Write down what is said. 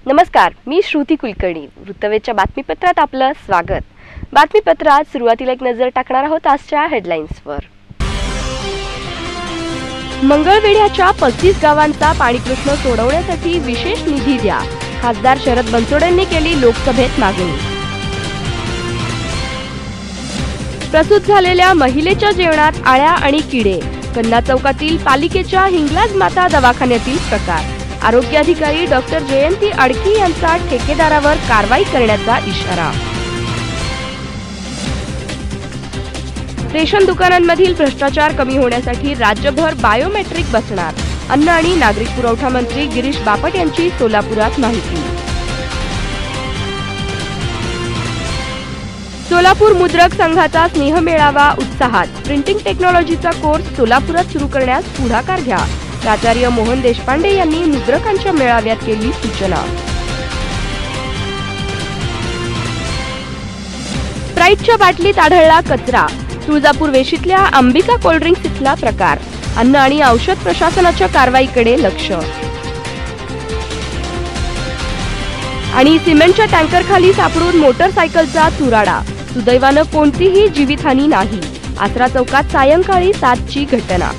नमस्कार, मी श्रुती कुलकर्णी. वृत्तवेधच्या बातमीपत्रात आपलं स्वागत. बातमीपत्रात सुरुवातीला एक नजर टाकणार आहोत आजच्या हेडलाईन्सवर. मंगळवेढ्याच्या 35 गावांचा पाणी प्रश्न सोडवण्यासाठी विशेष निधी द्या. खासदार शरद बनसोडेंनी केली लोकसभेत मागणी. प्रसूत झालेल्या महिलेच्या जेवणात आळ्या आणि किडे. कन्ना चौकातील पालिकेच्या हिंगलाज माता दवाखान्यातील प्रकार. आरोग्य अधिकारी डॉक्टर जयंती आडकी यांचा ठेकेदारावर कारवाई करण्याचा इशारा. रेशन दुकानांमधील भ्रष्टाचार कमी होण्यासाठी राज्यभर बायोमेट्रिक बसणार. अन्न आणि नागरिक पुरवठा मंत्री गिरीश बापट यांची सोलापुरात माहिती. सोलापूर मुद्रक संघाचा स्नेहमेळावा उत्साहात. प्रिंटिंग टेक्नॉलॉजीचा कोर्स सोलापुरात सुरू करण्यास पुढाकार घ्या. प्राचार्य मोहन देशपांडे यांनी मुद्रकांच्या मेळाव्यात केली सूचना. स्प्राईटच्या बाटलीत आढळला कचरा. तुळजापूर वेशीतल्या अंबिका कोल्ड्रिंक्स इथला प्रकार. अन्न आणि औषध प्रशासनाच्या कारवाईकडे लक्ष. आणि सिमेंटच्या टँकरखाली सापडून मोटरसायकलचा चुराडा. सुदैवानं कोणतीही जीवितहानी नाही. आसरा चौकात सायंकाळी 7ची घटना.